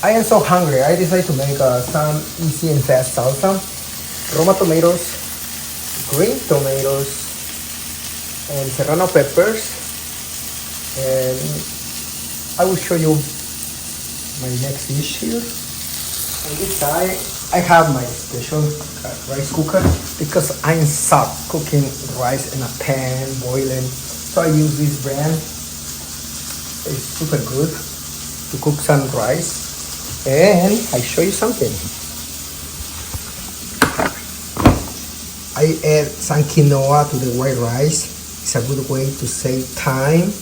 I am so hungry. I decided to make some easy and fast salsa. Roma tomatoes, green tomatoes, and Serrano peppers. And I will show you my next dish here. On this side, I have my special rice cooker because I'm stuck cooking rice in a pan, boiling. So I use this brand. It's super good to cook some rice. And I show you something. I add some quinoa to the white rice. It's a good way to save time.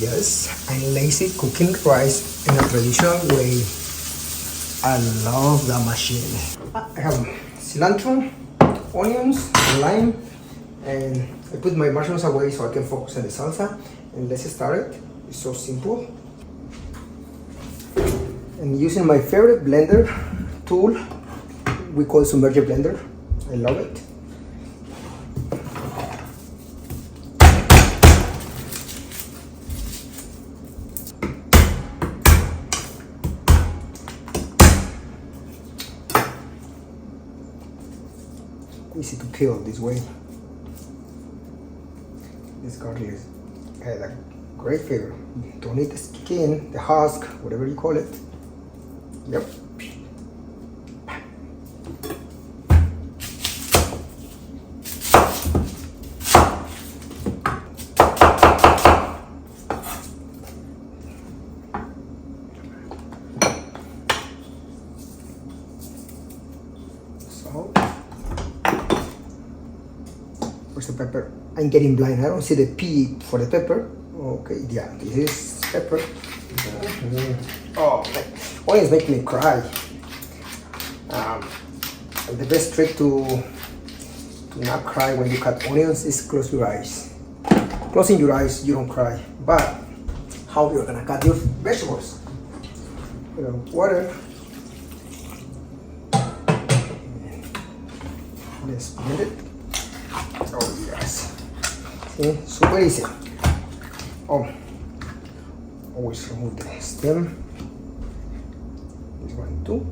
Yes, I'm lazy cooking rice in a traditional way. I love the machine. I have cilantro, onions, lime, and I put my mushrooms away so I can focus on the salsa. And let's start it. It's so simple. And using my favorite blender tool, we call it submerged blender. I love it. Easy to peel this way. This garlic has a great flavor. Don't eat the skin, the husk, whatever you call it. Yep. So, where's the pepper? I'm getting blind. I don't see the P for the pepper. Okay, yeah, this is pepper. Oh, man. Onions make me cry. The best trick to not cry when you cut onions is close your eyes. Closing your eyes, you don't cry. But how you're gonna cut your vegetables? Water. Let's blend it. Oh yes. See, super easy. Oh, always remove the stem. This one too.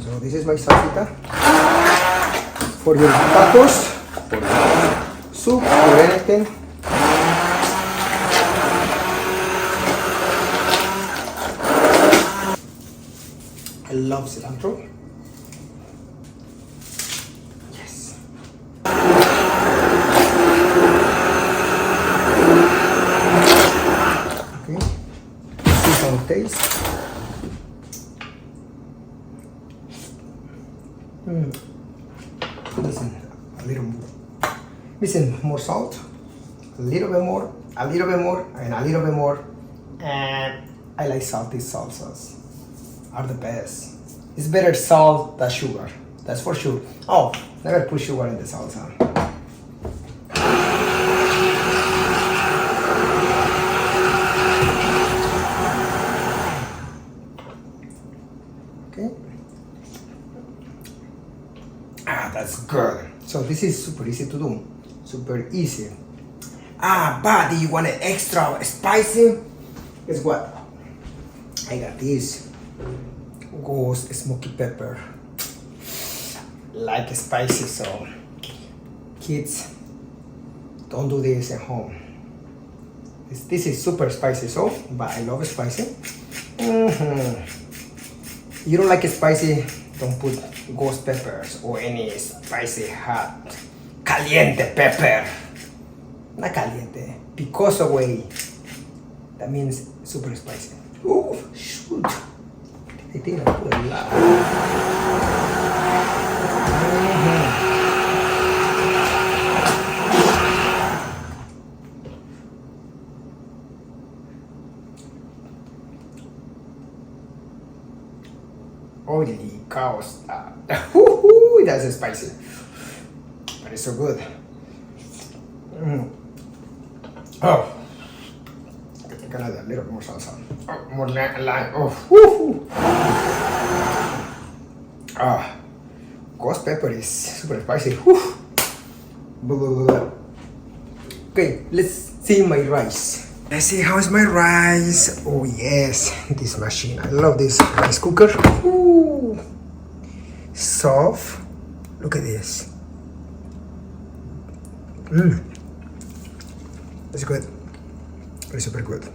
So this is my salsita for your tacos, for your soup, or anything. I love cilantro. Yes. Okay. See how it tastes. Listen, a little more. Listen, more salt. A little bit more, a little bit more, and a little bit more. And I like salty salsas. Are the best. It's better salt than sugar. That's for sure. Oh, never put sugar in the salsa. Okay. That's good. So this is super easy to do. Super easy. But do you want it extra spicy? Guess what? I got this ghost smoky pepper. Like spicy, so kids, don't do this at home. This is super spicy, so but I love spicy. You don't like it spicy, don't put ghost peppers or any spicy hot caliente pepper. Not caliente, picoso way. That means super spicy. Oh shoot! I think I put a lot. Holy cows! That's spicy, but it's so good. Oh, I think I add a little more salsa. Oh, more lime. Oh, ghost pepper is super spicy. Okay, let's see my rice. Let's see how is my rice. Oh yes, this machine. I love this rice cooker. Ooh. Soft. Look at this. It's good. It's super good.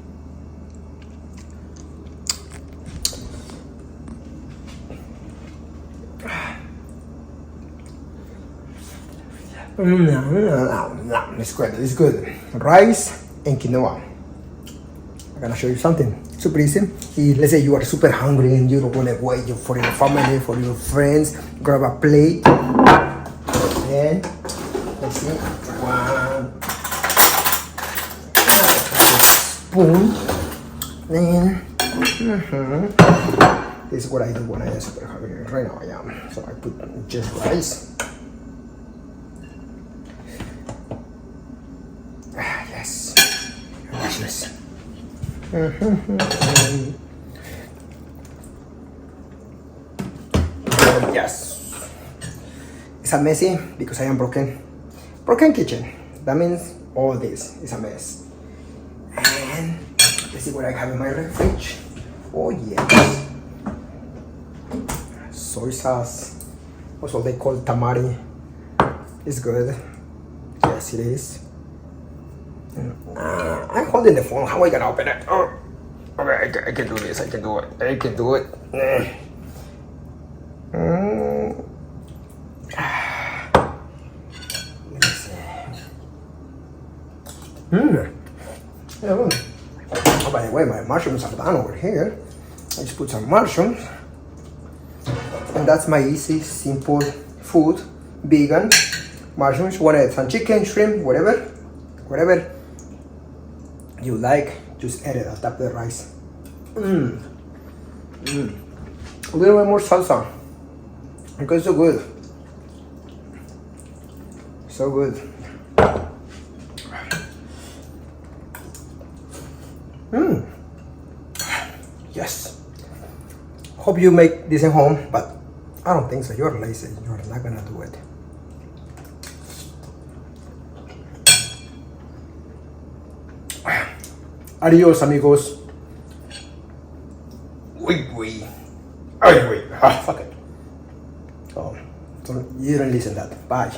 It's good. It's good. Rice and quinoa. I'm gonna show you something super easy. Let's say you are super hungry and you don't want to wait for your family, for your friends. Grab a plate. And let's see. One spoon. And this is what I do when I am super hungry. Right now I am. So I put just rice. Yes. Watch this. Yes. It's a messy because I am broken kitchen. That means all this is a mess. And let's see what I have in my fridge. Oh yes. Soy sauce. Also they call tamari. It's good. Yes it is. I'm holding the phone. How am I gonna open it? Oh, okay, I can do this. I can do it. I can do it. Yeah, well. Oh, by the way, my mushrooms are done over here. I just put some mushrooms, and that's my easy, simple food. Vegan mushrooms. Want to add some chicken, shrimp, whatever you like, just add it on top of the rice. A little bit more salsa. Because so good. So good. Yes. Hope you make this at home, but I don't think so. You're lazy. You're not gonna do it. Adios, amigos. Wait. Fuck it. Oh, so you don't listen to that. Bye.